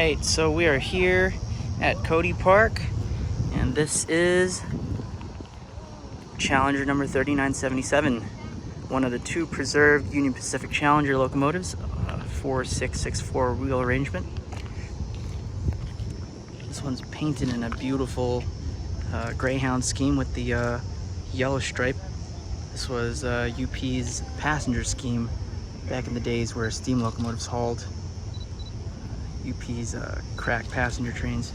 Alright, so we are here at Cody Park, and this is Challenger number 3977, one of the two preserved Union Pacific Challenger locomotives, 4664 wheel arrangement. This one's painted in a beautiful Greyhound scheme with the yellow stripe. This was UP's passenger scheme back in the days where steam locomotives hauled UP's crack passenger trains.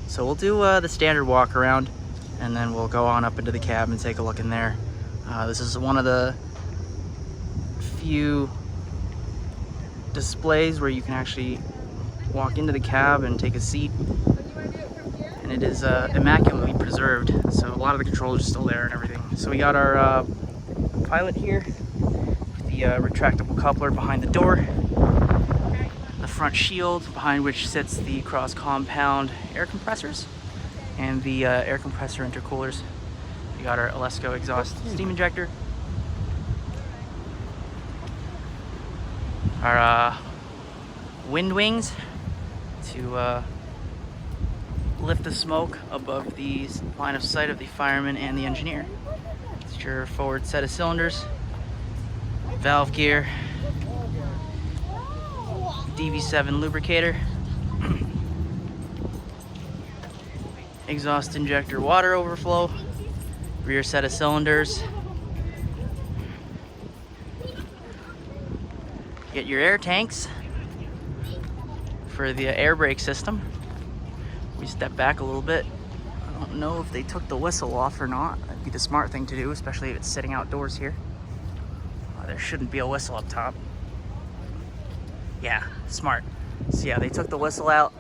So we'll do the standard walk around, and then we'll go on up into the cab and take a look in there. This is one of the few displays where you can actually walk into the cab and take a seat, and it is immaculately preserved, so a lot of the controls are still there and everything. So we got our pilot here, the retractable coupler behind the door, the front shield behind which sits the cross compound air compressors and the air compressor intercoolers. We got our Alesco exhaust steam injector, our wind wings to lift the smoke above the line of sight of the fireman and the engineer. It's your forward set of cylinders, valve gear, DV7 lubricator, exhaust injector water overflow, rear set of cylinders. Get your air tanks for the air brake system. We step back a little bit. I don't know if they took the whistle off or not. That'd be the smart thing to do, especially if it's sitting outdoors here. There shouldn't be a whistle up top. Yeah, smart. So yeah, they took the whistle out.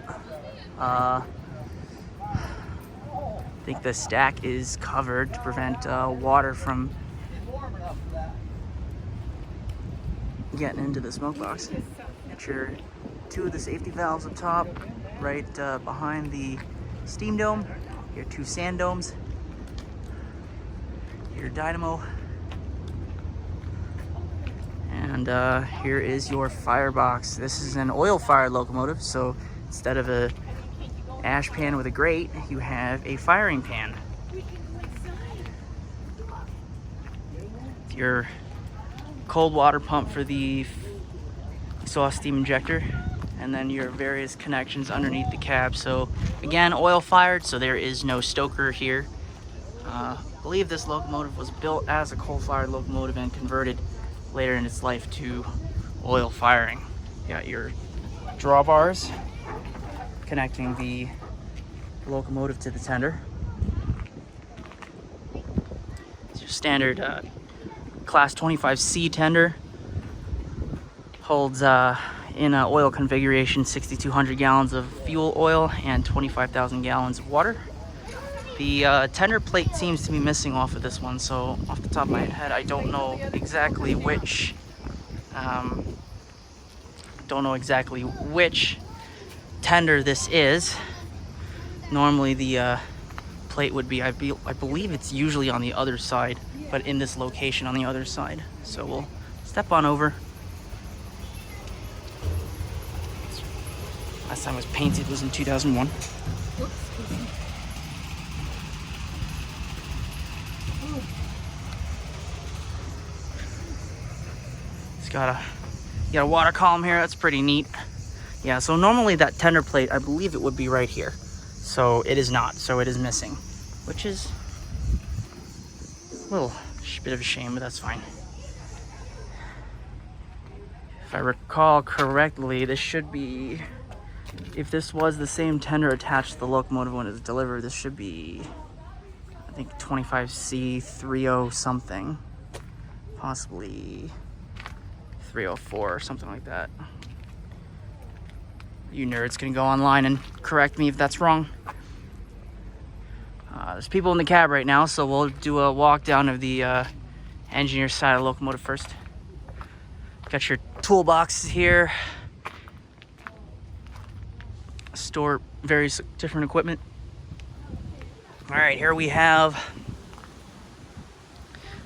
I think the stack is covered to prevent water from getting into the smoke box. Get your two of the safety valves up top, right behind the steam dome, your two sand domes, your dynamo, and here is your firebox. This is an oil-fired locomotive, so instead of a ash pan with a grate, you have a firing pan. Your cold water pump for the exhaust steam injector, and then your various connections underneath the cab. So again, oil-fired, so there is no stoker here. I believe this locomotive was built as a coal-fired locomotive and converted later in its life to oil firing. You got your drawbars connecting the locomotive to the tender. It's your standard class 25C tender. Holds in an oil configuration 6,200 gallons of fuel oil and 25,000 gallons of water. The tender plate seems to be missing off of this one, so off the top of my head, I don't know exactly which tender this is. Normally the plate would be, I believe it's usually on the other side, but in this location on the other side. So we'll step on over. Last time it was painted was in 2001. Got a water column here. That's pretty neat. Yeah, so normally that tender plate, I believe it would be right here. So it is not. So it is missing, which is a little bit of a shame, but that's fine. If I recall correctly, this should be, if this was the same tender attached to the locomotive when it was delivered, this should be, I think, 25C 30 something, possibly 304 or something like that. You nerds can go online and correct me if that's wrong. There's people in the cab right now, so we'll do a walk down of the engineer's side of the locomotive first. Got your toolboxes here. Store various different equipment. All right, here we have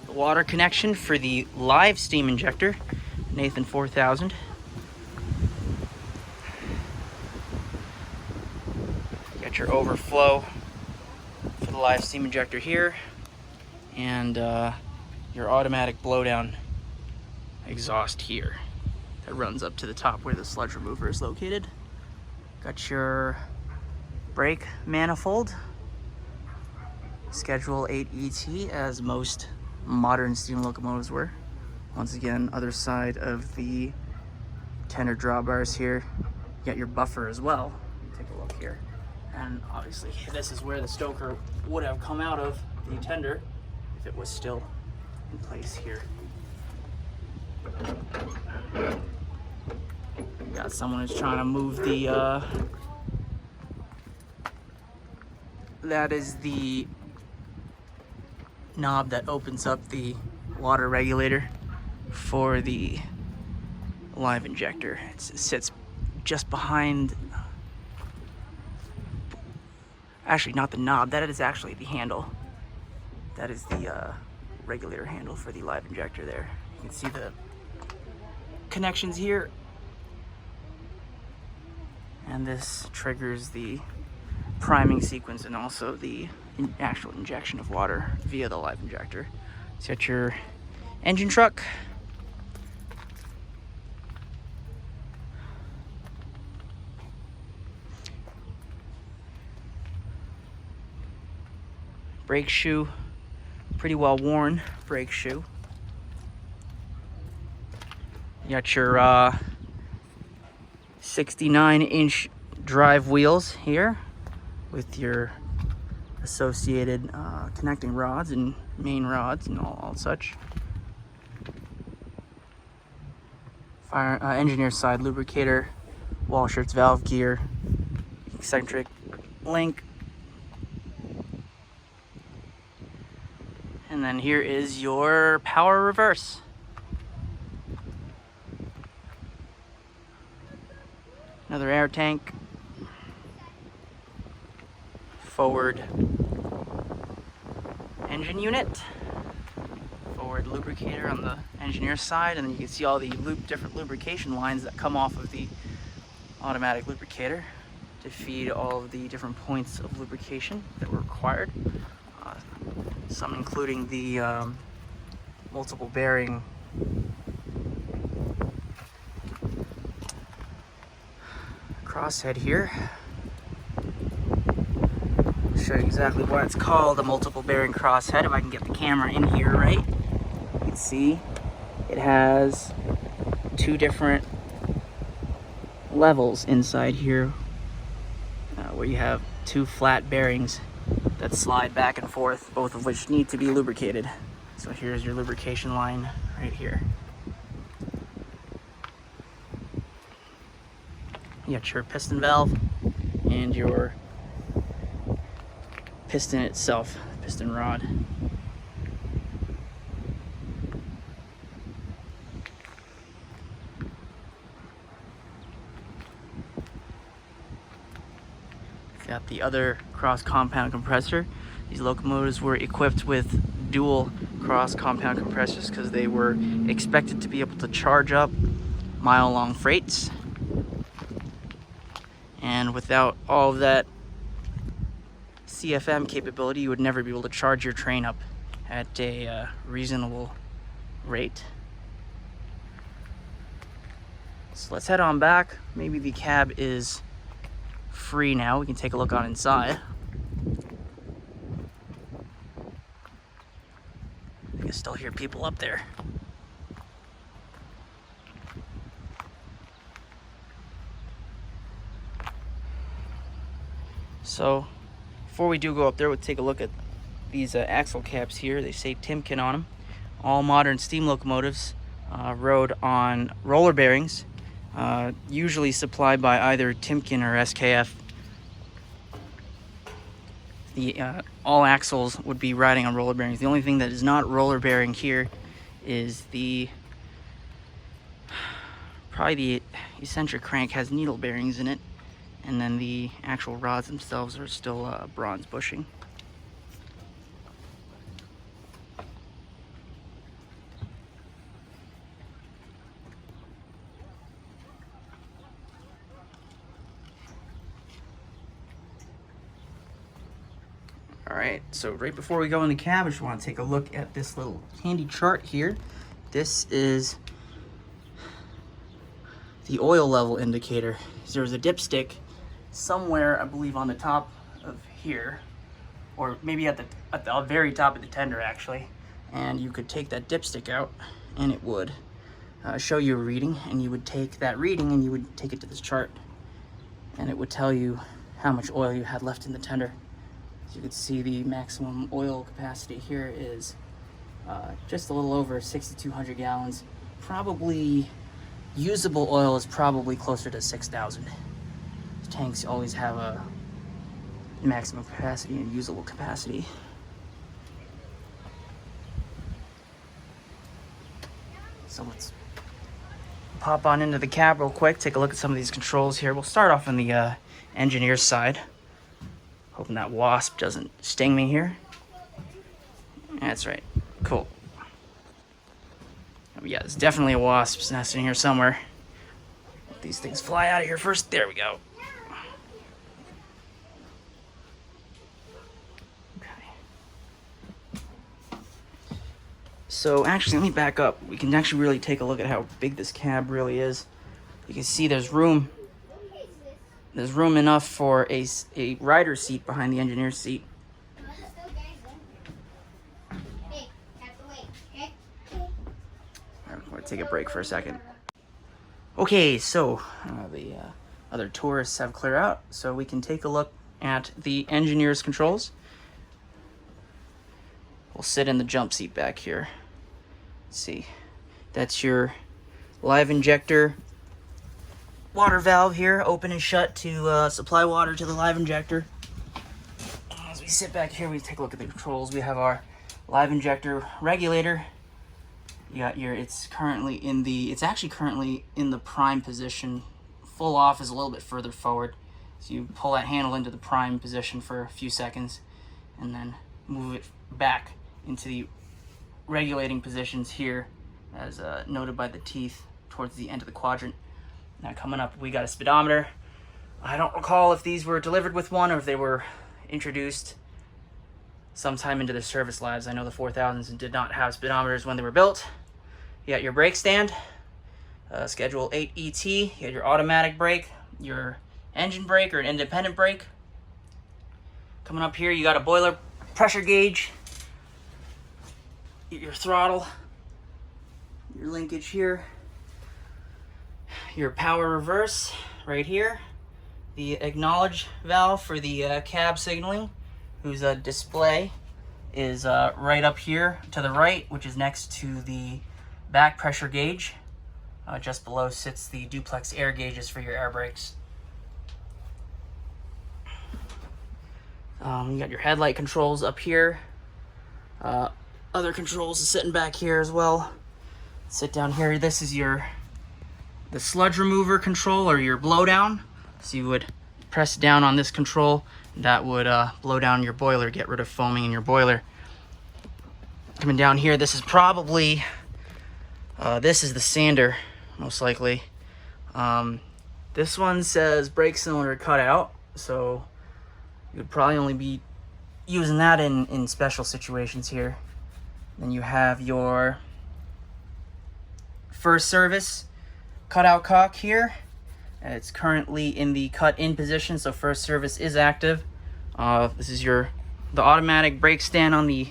the water connection for the live steam injector, Nathan 4000. got your overflow for the live steam injector here, and your automatic blowdown exhaust here that runs up to the top where the sludge remover is located. Got your brake manifold, Schedule 8 ET, as most modern steam locomotives were. Once again, other side of the tender drawbars here, you got your buffer as well. Take a look here. And obviously this is where the stoker would have come out of the tender if it was still in place here. Got someone who's trying to move the that is the knob that opens up the water regulator for the live injector. It sits just behind, actually not the knob, that is actually the handle. That is the regulator handle for the live injector there. You can see the connections here, and this triggers the priming sequence and also the actual injection of water via the live injector. So you got your engine truck, brake shoe, pretty well worn brake shoe. You got your 69-inch drive wheels here with your associated connecting rods and main rods and all such. Engineer side lubricator, wall shirts, valve gear, eccentric link. And then here is your power reverse. Another air tank. Forward engine unit. Forward lubricator on the engineer side, and then you can see all the different lubrication lines that come off of the automatic lubricator to feed all of the different points of lubrication that were required. Some including the multiple bearing crosshead here. I'll show you exactly why it's called a multiple bearing crosshead. If I can get the camera in here right, you can see it has two different levels inside here where you have two flat bearings that slide back and forth, both of which need to be lubricated. So here's your lubrication line right here. You got your piston valve and your piston itself, piston rod. Got the other cross compound compressor. These locomotives were equipped with dual cross compound compressors because they were expected to be able to charge up mile-long freights. And without all of that CFM capability, you would never be able to charge your train up at a reasonable rate. So let's head on back. Maybe the cab is free now. We can take a look on inside. I can still hear people up there. So before we do go up there, we'll take a look at these axle caps here. They say Timken on them. All modern steam locomotives rode on roller bearings, usually supplied by either Timken or SKF. All axles would be riding on roller bearings. The only thing that is not roller bearing here is probably the eccentric crank has needle bearings in it, and then the actual rods themselves are still bronze bushing. All right, so right before we go in the cab, I just want to take a look at this little handy chart here. This is the oil level indicator. There's a dipstick somewhere, I believe, on the top of here, or maybe at the very top of the tender actually. And you could take that dipstick out, and it would show you a reading, and you would take that reading and you would take it to this chart, and it would tell you how much oil you had left in the tender. As you can see, the maximum oil capacity here is just a little over 6,200 gallons. Probably usable oil is probably closer to 6,000. Tanks always have a maximum capacity and usable capacity. So let's pop on into the cab real quick, take a look at some of these controls here. We'll start off on the engineer's side. Hoping that wasp doesn't sting me here. That's right. Cool. Oh, yeah, there's definitely a wasp nesting here somewhere. Let these things fly out of here first. There we go. Okay. So actually, let me back up. We can actually really take a look at how big this cab really is. You can see there's room. There's room enough for a rider's seat behind the engineer's seat. I'm going to take a break for a second. Okay, so the other tourists have cleared out, so we can take a look at the engineer's controls. We'll sit in the jump seat back here. Let's see. That's your live injector water valve here, open and shut to supply water to the live injector. As we sit back here, we take a look at the controls. We have our live injector regulator. You got your, it's actually currently in the prime position. Full off is a little bit further forward. So you pull that handle into the prime position for a few seconds and then move it back into the regulating positions here, as noted by the teeth towards the end of the quadrant. Now coming up, we got a speedometer. I don't recall if these were delivered with one or if they were introduced sometime into the service lives. I know the 4000s did not have speedometers when they were built. You got your brake stand, Schedule 8 ET. You got your automatic brake, your engine brake or an independent brake. Coming up here, you got a boiler pressure gauge, your throttle, your linkage here, your power reverse right here, the acknowledge valve for the cab signaling, whose display is right up here to the right, which is next to the back pressure gauge. Just below sits the duplex air gauges for your air brakes. You got your headlight controls up here. Other controls sitting back here as well. Sit down here. This is the sludge remover control, or your blowdown. So you would press down on this control. That would blow down your boiler, get rid of foaming in your boiler. Coming down here, this is probably this is the sander, most likely. This one says brake cylinder cutout, so you would probably only be using that in special situations here. Then you have your first service cutout cock here. It's currently in the cut in position, so first service is active. This is the automatic brake stand on the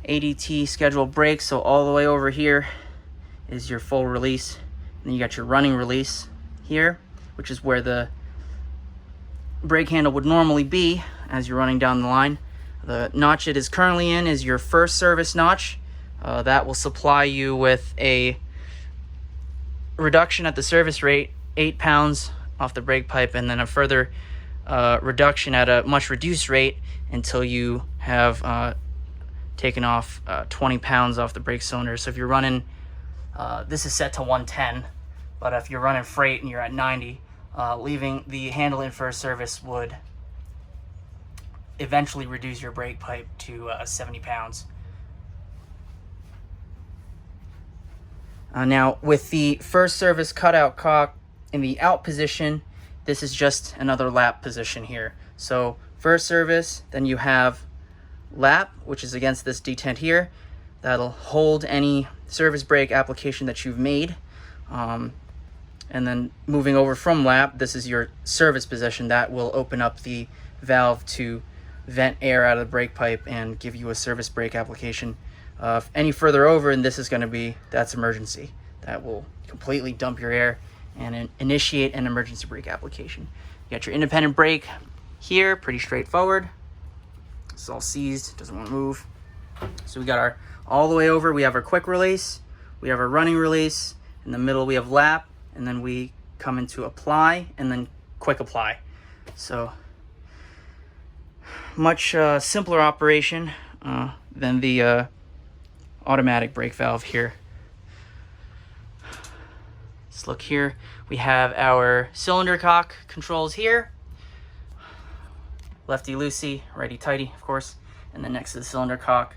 ADT scheduled brake. So all the way over here is your full release. And then you got your running release here, which is where the brake handle would normally be as you're running down the line. The notch it is currently in is your first service notch. That will supply you with a reduction at the service rate, 8 pounds off the brake pipe, and then a further reduction at a much reduced rate until you have taken off 20 pounds off the brake cylinder. So if you're running, this is set to 110, but if you're running freight and you're at 90, leaving the handle in first service would eventually reduce your brake pipe to 70 pounds. Now, with the first service cutout cock in the out position, this is just another lap position here. So first service. Then you have lap, which is against this detent here. That'll hold any service brake application that you've made. And then moving over from lap, this is your service position. That will open up the valve to vent air out of the brake pipe and give you a service brake application. Any further over, and this is going to be, that's emergency. That will completely dump your air and initiate an emergency brake application. You got your independent brake here, pretty straightforward. It's all seized, doesn't want to move. So we got our, all the way over, we have our quick release, we have our running release, in the middle we have lap, and then we come into apply, and then quick apply. So, much simpler operation than the automatic brake valve here. Let's look here. We have our cylinder cock controls here. Lefty loosey, righty tighty, of course. And then next to the cylinder cock,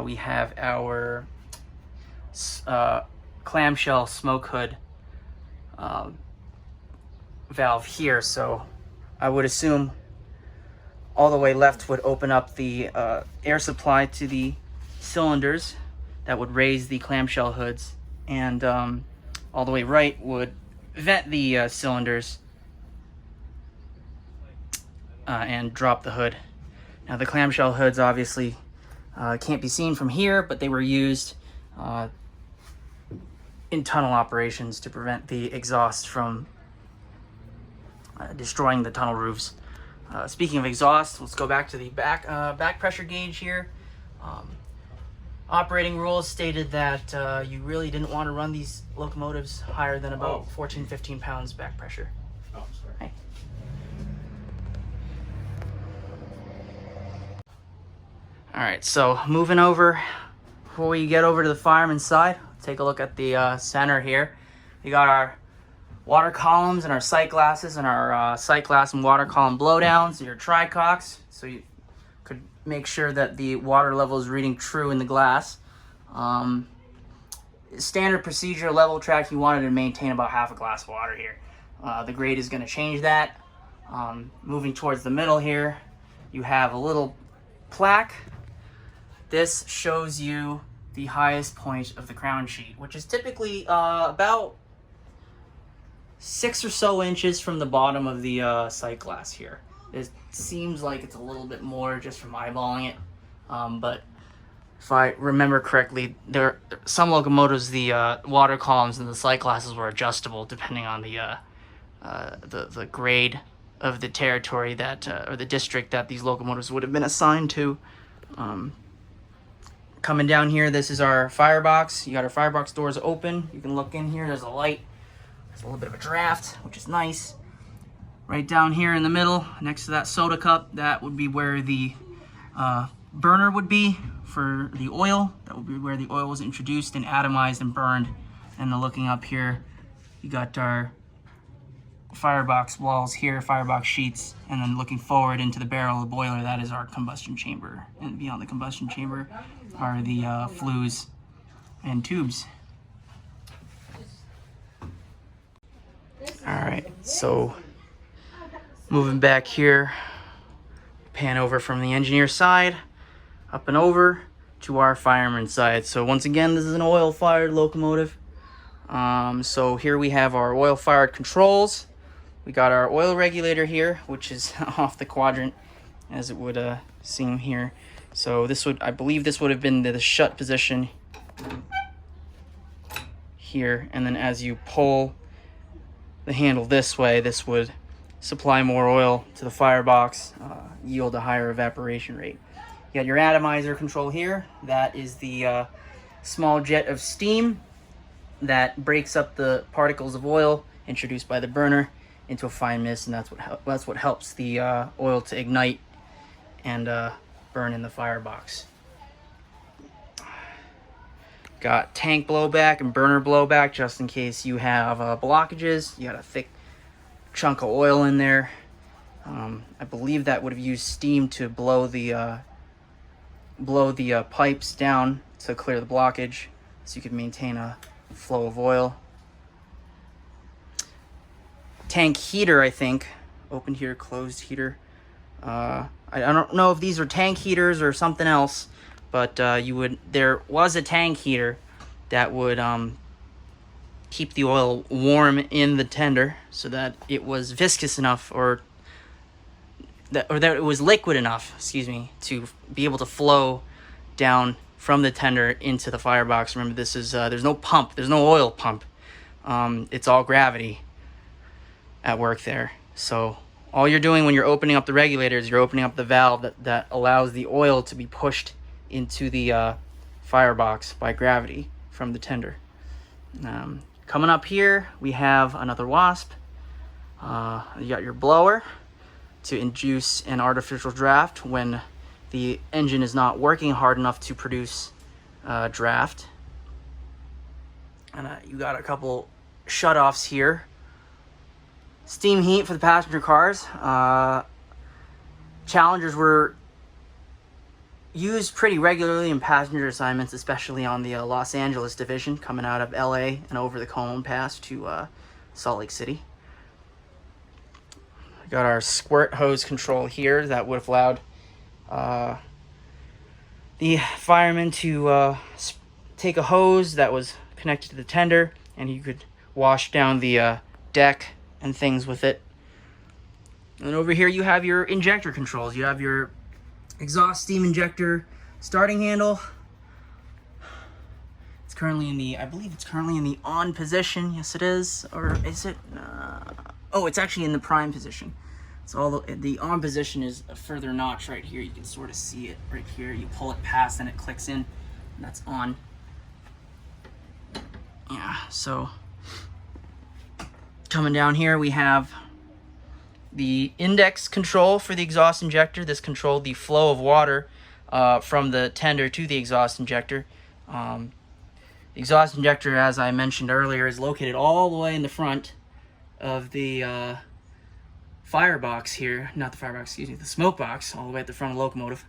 we have our clamshell smoke hood valve here. So I would assume all the way left would open up the air supply to the cylinders that would raise the clamshell hoods, and all the way right would vent the cylinders and drop the hood. Now the clamshell hoods obviously can't be seen from here, but they were used in tunnel operations to prevent the exhaust from destroying the tunnel roofs. Speaking of exhaust, let's go back to the back pressure gauge here. Operating rules stated that you really didn't want to run these locomotives higher than about 14-15 pounds back pressure. Oh, sorry. Hey. All right, so moving over, before we get over to the fireman's side, take a look at the center here. We got our water columns and our sight glasses and our sight glass and water column blowdowns and your tricocks, so you could make sure that the water level is reading true in the glass. Standard procedure level track, you wanted to maintain about half a glass of water here. The grade is going to change that. Moving towards the middle here, you have a little plaque. This shows you the highest point of the crown sheet, which is typically about 6 or so inches from the bottom of the sight glass here. It seems like it's a little bit more just from eyeballing it, but if I remember correctly, some locomotives, the water columns and the sight glasses were adjustable depending on the grade of the territory that or the district that these locomotives would have been assigned to. Coming down here, this is our firebox. You got our firebox doors open. You can look in here. There's a light. There's a little bit of a draft, which is nice. Right down here in the middle, next to that soda cup, that would be where the burner would be for the oil. That would be where the oil was introduced and atomized and burned. And then looking up here, you got our firebox walls here, firebox sheets, and then looking forward into the barrel of the boiler, that is our combustion chamber. And beyond the combustion chamber are the flues and tubes. All right, so moving back here, pan over from the engineer side, up and over to our fireman side. So once again, this is an oil-fired locomotive. So here we have our oil-fired controls. We got our oil regulator here, which is off the quadrant, as it would seem here. So this would, I believe this would have been the shut position here, and then as you pull the handle this way, this would supply more oil to the firebox, yield a higher evaporation rate. You got your atomizer control here. That is the small jet of steam that breaks up the particles of oil introduced by the burner into a fine mist, and that's what helps the oil to ignite and burn in the firebox. Got tank blowback and burner blowback just in case you have blockages. You got a thick chunk of oil in there. I believe that would have used steam to blow the pipes down to clear the blockage, so you could maintain a flow of oil. Tank heater, I think, open heater, closed heater. I don't know if these are tank heaters or something else, but there was a tank heater that would keep the oil warm in the tender so that it was viscous enough, or that it was liquid enough, excuse me, to be able to flow down from the tender into the firebox. Remember, this is there's no pump, there's no oil pump. It's all gravity at work there. So all you're doing when you're opening up the regulators, you're opening up the valve that allows the oil to be pushed into the firebox by gravity from the tender. Coming up here, we have another wasp. You got your blower to induce an artificial draft when the engine is not working hard enough to produce draft. And you got a couple shutoffs here. Steam heat for the passenger cars. Challengers were used pretty regularly in passenger assignments, especially on the Los Angeles division, coming out of LA and over the Cone Pass to Salt Lake City. We got our squirt hose control here that would have allowed the fireman to take a hose that was connected to the tender, and you could wash down the deck and things with it. And over here you have your injector controls. You have your exhaust steam injector starting handle. It's currently in the, I believe it's currently in the on position. Yes, it is. Or is it? Oh, it's actually in the prime position. So the on position is a further notch right here. You can sort of see it right here. You pull it past and it clicks in, and that's on. Yeah, so coming down here we have the index control for the exhaust injector. This controlled the flow of water from the tender to the exhaust injector. The exhaust injector, as I mentioned earlier, is located all the way in the front of the firebox here. Not the firebox, excuse me, the smoke box, all the way at the front of the locomotive.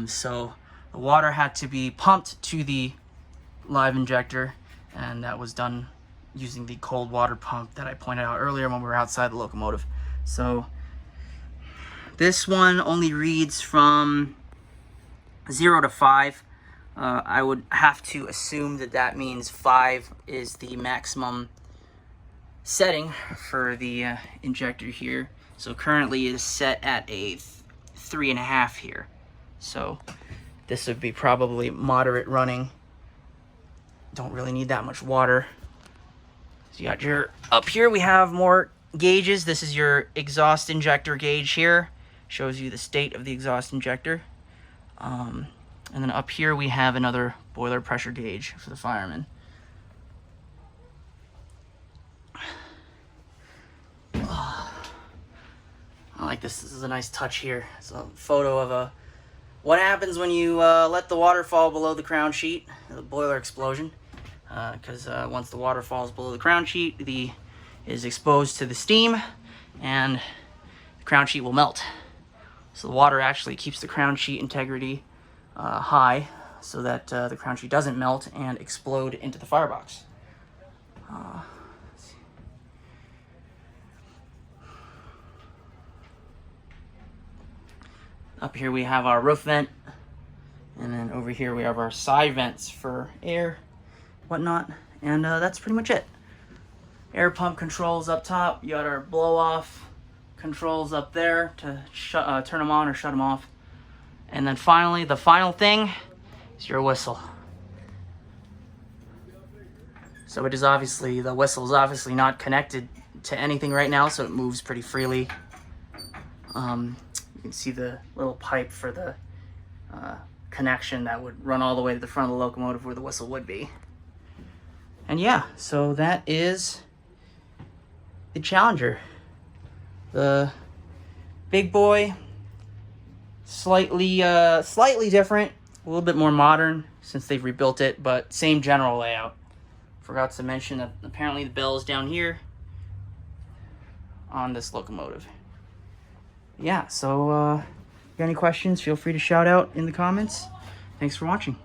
So the water had to be pumped to the live injector, and that was done using the cold water pump that I pointed out earlier when we were outside the locomotive. So this one only reads from 0 to 5. I would have to assume that that means 5 is the maximum setting for the injector here. So currently it is set at a 3.5 here. So this would be probably moderate running. Don't really need that much water. So you got your, up here we have more gauges. This is your exhaust injector gauge here. Shows you the state of the exhaust injector. And then up here we have another boiler pressure gauge for the fireman. I like this. This is a nice touch here. It's a photo of what happens when you let the water fall below the crown sheet, the boiler explosion. Because once the water falls below the crown sheet, it is exposed to the steam, and the crown sheet will melt. So the water actually keeps the crown sheet integrity high, so that the crown sheet doesn't melt and explode into the firebox. Up here we have our roof vent, and then over here we have our side vents for air, whatnot, and that's pretty much it. Air pump controls up top. You got our blow off controls up there to turn them on or shut them off. And then finally, the final thing is your whistle. So it is obviously, the whistle is obviously not connected to anything right now, so it moves pretty freely. You can see the little pipe for the connection that would run all the way to the front of the locomotive where the whistle would be. And yeah, so that is the Challenger. The big boy, slightly different, a little bit more modern since they've rebuilt it, but same general layout. Forgot to mention that apparently the bell is down here on this locomotive. Yeah, so if you got any questions, feel free to shout out in the comments. Thanks for watching.